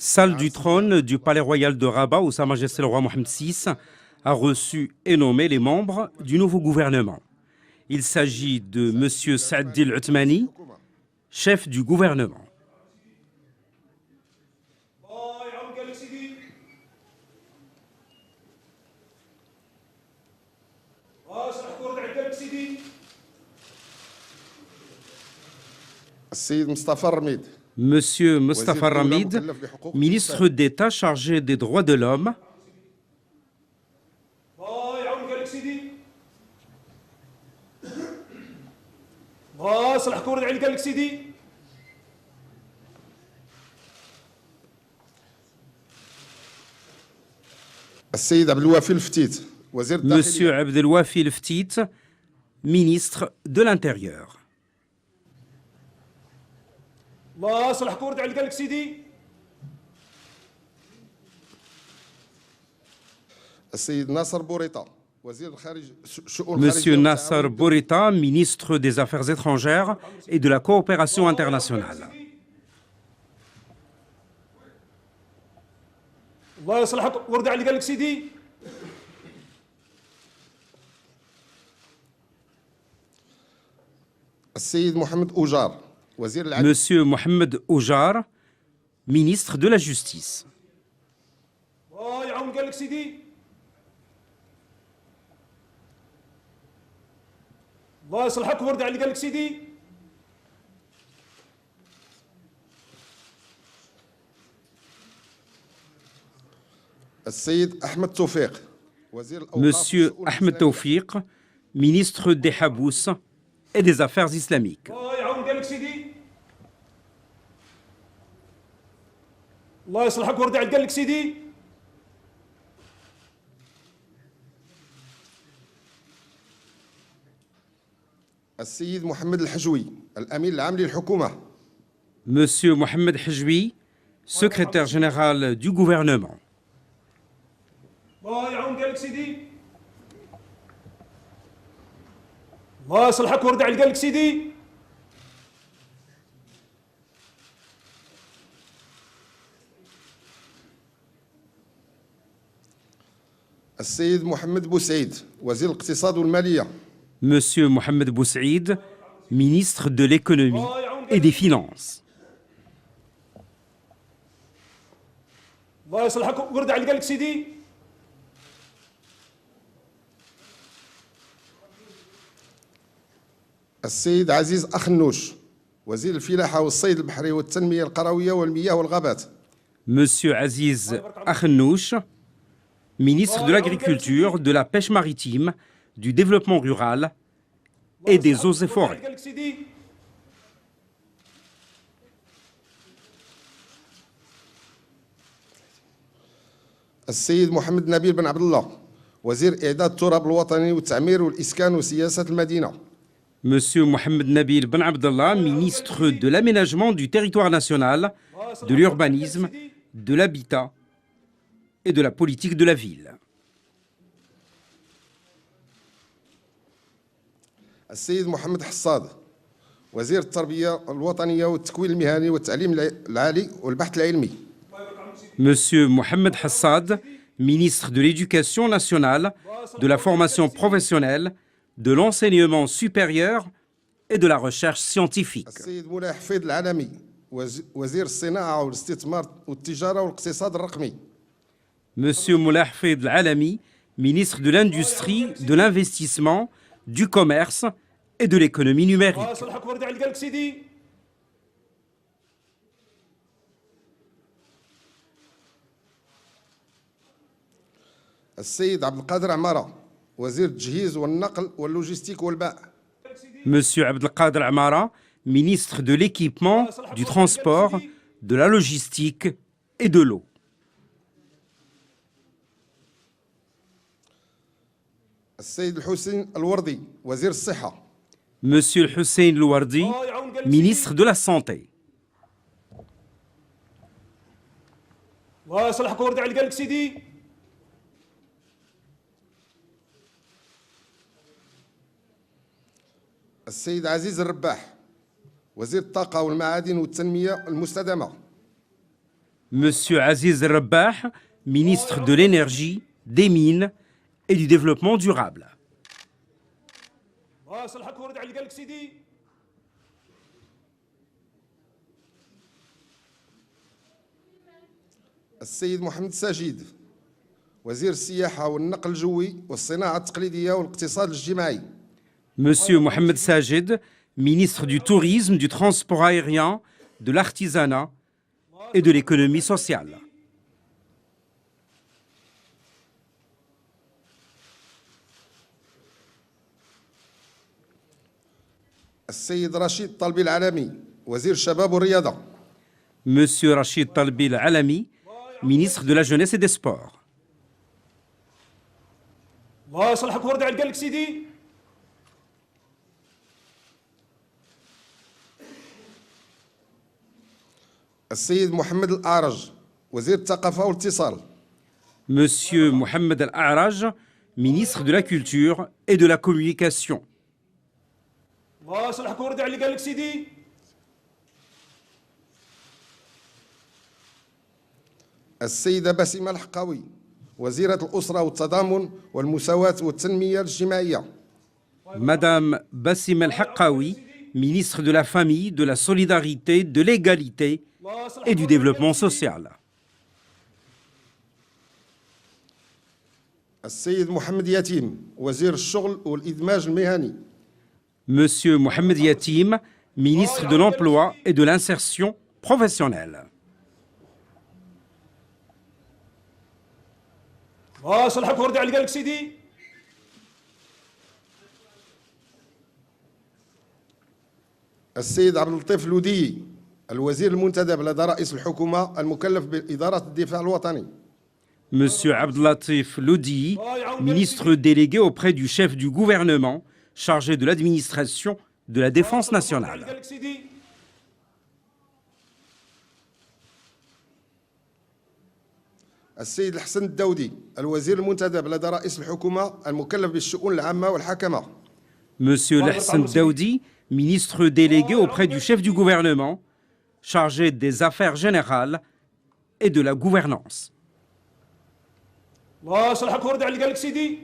Salle du trône du palais royal de Rabat où Sa Majesté le roi Mohamed VI a reçu et nommé les membres du nouveau gouvernement. Il s'agit de M. Saadi Al-Othmani, chef du gouvernement. Monsieur Mustafa Ramid, ministre d'État chargé des droits de l'homme. Monsieur Abdelwafi Leftit, ministre de l'Intérieur. Monsieur Nasser Bourita, ministre des Affaires étrangères et de la coopération internationale. Monsieur Mohamed Oujar, ministre de la Justice. Monsieur Ahmed Tawfiq, ministre des Habous et des Affaires islamiques. Monsieur Mohamed Hajwi, secrétaire général du gouvernement. Monsieur Mohamed Boussaïd, ministre de l'économie et des finances. السيد عزيز أخنوش وزير الفلاحة والصيد البحري والتنمية القروية والمياه والغابات. Monsieur Aziz Akhnouch, ministre de l'Agriculture, de la Pêche maritime, du Développement rural et des eaux et forêts. السيد محمد نبيل بن عبد الله وزير إعداد التراب الوطني والتعمير والإسكان وسياسة المدينة. Monsieur Mohamed Nabil Ben Abdallah, ministre de l'Aménagement du territoire national, de l'urbanisme, de l'habitat et de la politique de la ville. السيد محمد حصاد وزير التربية الوطنية والتكوين المهني والتعليم العالي والبحث العلمي. Monsieur Mohamed Hassad, ministre de l'Éducation nationale, de la formation professionnelle, de l'enseignement supérieur et de la recherche scientifique. السيد مولاي حفيظ العالمي وزير الصناعة والاستثمار والتجارة والاقتصاد الرقمي. Monsieur Moulay Hafid Al-Alami, ministre de l'Industrie, de l'Investissement, du Commerce et de l'Économie numérique. السيد عبد القادر عمارة وزير التجهيز والنقل واللوجستيك والباء. Monsieur Abdelkader Amara, ministre de l'Équipement, du Transport, de la Logistique et de l'eau. السيد الحسين الوردي وزير الصحة. Monsieur Hussein Louardi, ministre de la Santé. السيد عزيز الرباح وزير الطاقة والمعادن والتنمية المستدامة. Monsieur Aziz Rabbah, ministre de l'Énergie, des Mines et du Développement durable. الله يصلحك ويرد على قالك سيدي. السيد محمد ساجد وزير السياحة والنقل الجوي والصناعة التقليدية والاقتصاد الاجتماعي. Monsieur Mohamed Sajid, ministre du Tourisme, du Transport aérien, de l'Artisanat et de l'économie sociale. السيد رشيد طلبي العالمي وزير الشباب والرياضة. Monsieur Rachid Talbi Al-Alami, ministre de la Jeunesse et des Sports. الله يصلحك ويرد على قالك سيدي. السيد محمد الأعرج وزير الثقافة والاتصال. Monsieur Mohamed Al-A'raj, ministre de la Culture et de la Communication. الله يصلحك ويرد على قالك سيدي. السيدة بسمة الحقاوي وزيرة الأسرة والتضامن والمساواة والتنمية الاجتماعية. Madame Bassim El-Haqqawi, ministre de la Famille, de la Solidarité, de l'Égalité الله يصلحك et du ويرد Développement social. السيد محمد يتيم وزير الشغل والإدماج المهني. Monsieur Mohamed Yatim, ministre de l'Emploi et de l'Insertion professionnelle. الله يصلحك ويرد على قالك سيدي. السيد عبد اللطيف الودي الوزير المنتدب لدى رئيس الحكومة المكلف بإدارة الدفاع الوطني. Monsieur Abdelatif Lodi, ministre délégué auprès du chef du gouvernement, chargé de l'administration de la défense nationale. قالك سيدي. السيد الحسن الداودي الوزير المنتدب لدى رئيس الحكومة المكلف بالشؤون العامة والحكمة. Monsieur Lahsan Daoudi, ministre délégué auprès du chef du gouvernement, chargé des affaires générales et de la gouvernance. الله يصلحك ويرد على قالك سيدي.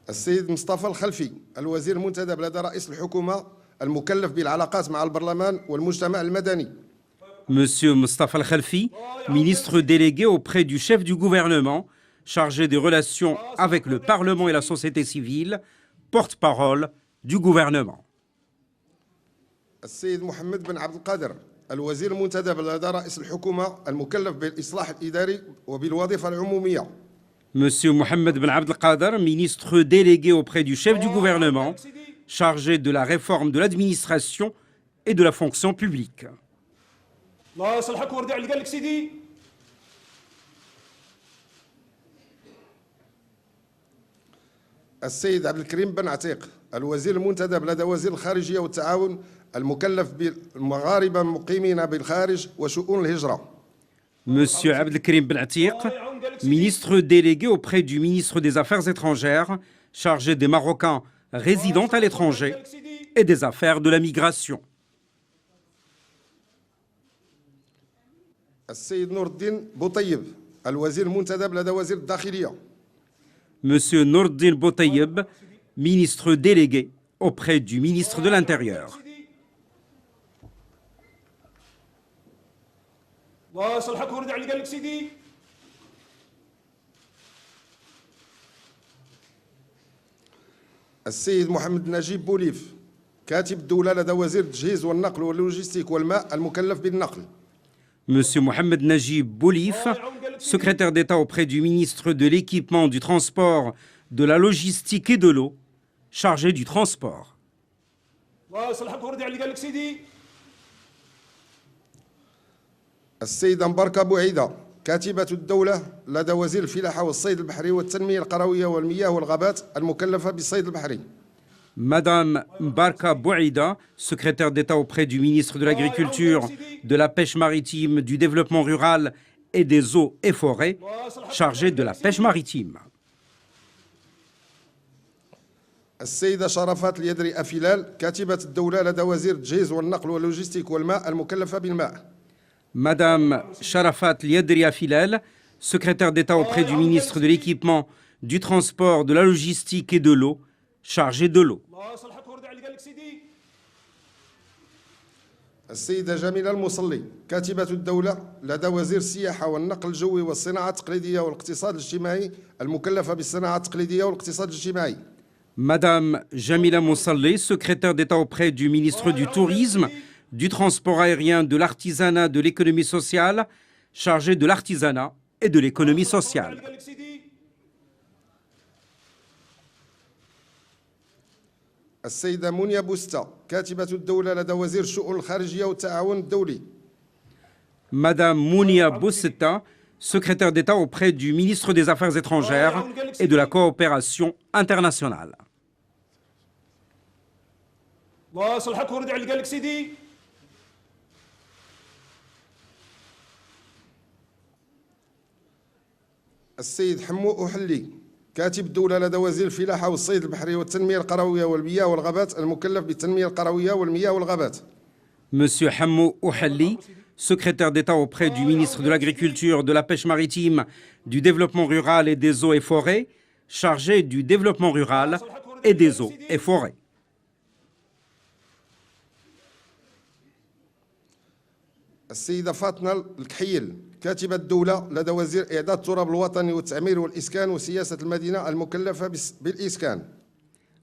السيد مصطفى الخلفي الوزير المنتدب لدى رئيس الحكومة المكلف بالعلاقات مع البرلمان والمجتمع المدني. Monsieur Mustafa Al-Khalfi, ministre délégué auprès du chef du gouvernement, chargé des relations avec le Parlement et la société civile, porte-parole du gouvernement. السيد محمد بن عبد القادر الوزير المنتدب لدى رئيس الحكومة المكلف بالإصلاح الإداري وبالوظيفة العمومية. Monsieur Mohamed Ben Abdel Qader, ministre délégué auprès du chef du gouvernement, chargé de la réforme de l'administration et de la fonction publique. الله يصلحك ويرد على قالك سيدي. السيد عبد الكريم بن عتيق الوزير المنتدب لدى وزير الخارجية والتعاون المكلف بالمغاربة المقيمين بالخارج وشؤون الهجرة. Monsieur Abdelkrim Ben Atiq, ministre délégué auprès du ministre des Affaires étrangères, chargé des Marocains résidant à l'étranger et des affaires de la migration. السيد نور الدين بوطيب الوزير المنتدب لدى وزير الداخلية. Monsieur Nourdin Boutayeb, ministre délégué auprès du ministre de l'Intérieur. الله يصلحك ويرد على قالك سيدي. السيد محمد نجيب بوليف كاتب الدولة لدى وزير التجهيز والنقل واللوجستيك والماء المكلف بالنقل. Monsieur Mohamed Najib Boulif, secrétaire d'État auprès du ministre de l'Équipement, du Transport, de la Logistique et de l'Eau, chargé du transport. الله يصلحك ويرد على قالك سيدي. السيدة مباركة بوعيدة كاتبة الدولة لدى وزير الفلاحة والصيد البحري والتنمية القروية والمياه والغابات المكلفة بالصيد البحري. Madame Mbarka Bouaïda, secrétaire d'État auprès du ministre de l'Agriculture, de la Pêche maritime, du Développement rural et des eaux et forêts, chargée de la pêche maritime. السيدة شرفات اليدري أفلال كاتبة الدولة لدى وزير التجهيز والنقل واللوجستيك والماء المكلفة بالماء. Madame Sharafat Liadria Filal, secrétaire d'État auprès du ministre de l'Équipement, du Transport, de la Logistique et de l'Eau, chargée de l'eau. الله يصلحك ويرضي عليك قال لك سيدي. السيدة جميلة المصلي كاتبة الدولة لدى وزير السياحة والنقل الجوي والصناعة التقليدية والاقتصاد الاجتماعي المكلفة بالصناعة التقليدية والاقتصاد الاجتماعي. Madame Jamila Moussalleh, secrétaire d'État auprès du ministre du Tourisme, du Transport aérien, de l'Artisanat, de l'Économie sociale, chargée de l'Artisanat et de l'Économie sociale. قال لك سيدي. السيدة منيا بوستا كاتبة الدولة لدى وزير الشؤون الخارجية والتعاون الدولي. Madame Mounia Boussetta, secrétaire d'État auprès du ministre des Affaires étrangères et de la coopération internationale. الله يصلحك ويرضي عليك قال لك سيدي. السيد حمو أحلي كاتب الدولة لدى وزير الفلاحة والصيد البحري والتنمية القروية والمياه والغابات المكلف بالتنمية القروية والمياه والغابات. Monsieur Hammo Ouhalli, secrétaire d'État auprès du ministre de l'Agriculture, de la Pêche maritime, du Développement rural et des eaux et forêts, chargé du développement rural et des eaux et forêts. السيدة فاطمة الكحيل كاتبة الدولة لدى وزير إعداد التراب الوطني والتعمير والإسكان وسياسة المدينة المكلفة بالإسكان.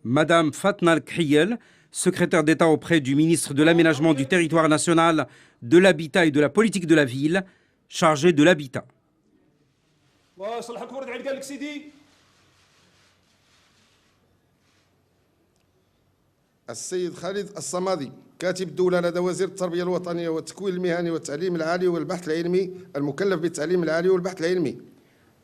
Madame Fatna Al-Khiyel, secrétaire d'État auprès du ministre de l'Aménagement du territoire national, de l'Habitat et de la politique de la ville, chargée de l'habitat. الله يصلحك ويرضي عليك قال لك سيدي. السيد خالد الصمادي كاتب الدولة لدى وزير التربية الوطنية والتكوين المهني والتعليم العالي والبحث العلمي المكلف بالتعليم العالي والبحث العلمي.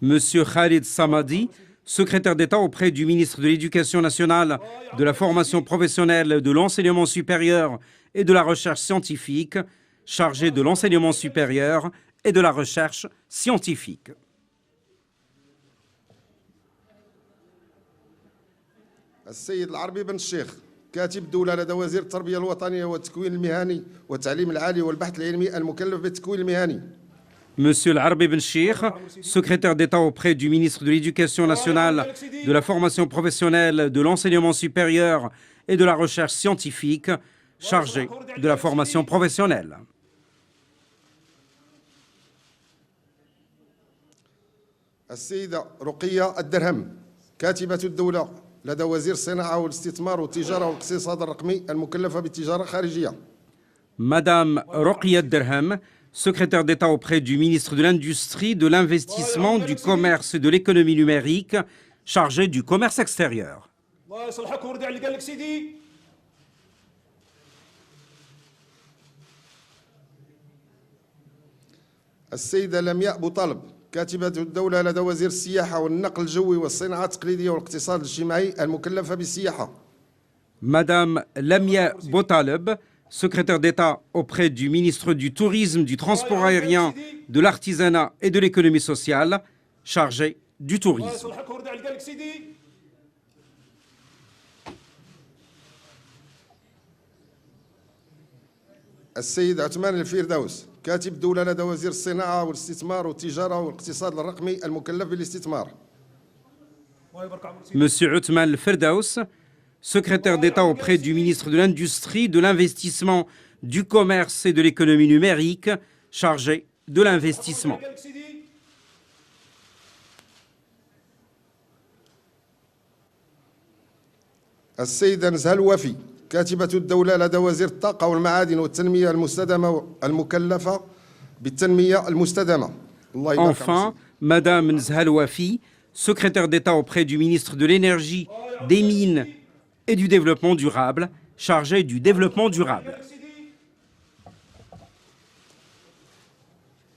Monsieur Khalid Samadi, secrétaire d'État auprès du ministre de l'Éducation nationale, de la formation professionnelle, de l'enseignement supérieur et de la recherche scientifique, chargé de l'enseignement supérieur et de la recherche scientifique. السيد العربي بن الشيخ كاتب الدولة لدى وزير التربية الوطنية والتكوين المهني والتعليم العالي والبحث العلمي المكلف بالتكوين المهني. Monsieur Al-Arbi Ben Cheikh, secrétaire d'État auprès du ministre de l'Éducation nationale, de la formation professionnelle, de l'enseignement supérieur et de la recherche scientifique, chargé de la formation professionnelle. السيدة رقية الدرهم كاتبة الدولة لدى وزير الصناعة والاستثمار والتجارة والاقتصاد الرقمي المكلفة بالتجارة الخارجية. Madame Roqia Derham, secrétaire d'État auprès du ministre de l'Industrie, de l'Investissement, du Commerce et de l'Économie numérique, chargée du commerce extérieur. الله يصلحك ويرضي عليك قال لك سيدي. السيدة لمياء بوطالب كاتبة الدولة لدى وزير السياحة والنقل الجوي والصناعة التقليدية والاقتصاد الاجتماعي المكلفة بالسياحة. Madame Lamia Botaleb, secrétaire d'État auprès du ministre du Tourisme, du Transport aérien, de l'Artisanat et de l'Économie sociale, chargée du الله tourisme. يصلحك ويرضي عليك قال لك سيدي. السيد عثمان الفردوس كاتب الدولة لدى وزير الصناعة والاستثمار والتجارة والاقتصاد الرقمي المكلف بالاستثمار. الله يبارك عمرك سيدي. Monsieur Uthman El-Firdaus, secrétaire d'État auprès du ministre de l'Industrie, de l'Investissement, du Commerce et de l'Économie numérique, chargé de l'investissement. قال لك سيدي. السيدة نزهة الوفي كاتبة الدولة لدى وزير الطاقة والمعادن والتنمية المستدامة المكلفة بالتنمية المستدامة. الله يبارك Enfin, Madame Nzhal Wafi, secrétaire d'État auprès du ministre de l'Énergie, des Mines et du Développement durable, chargée du développement durable. قال لك سيدي.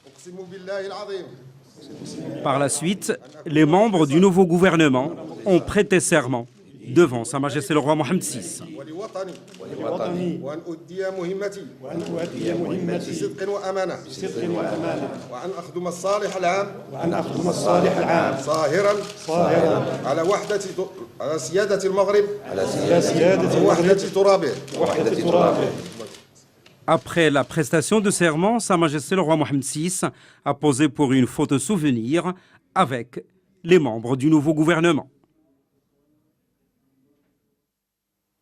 أقسم بالله العظيم. Par la suite, les membres du nouveau gouvernement ont prêté serment devant Sa Majesté le roi Mohammed VI. ولوطني وأن أؤدي مهمتي وأن أؤدي مهمتي بصدق وأمانة بصدق وأمانة وأن أخدم الصالح العام وأن أخدم الصالح العام صاهرا صاهرا على وحدة على سيادة المغرب على سيادة ووحدة ترابه. وحدة ترابه. Après la prestation de serment, Sa Majesté le roi Mohamed VI a posé pour une photo souvenir avec les membres du nouveau gouvernement.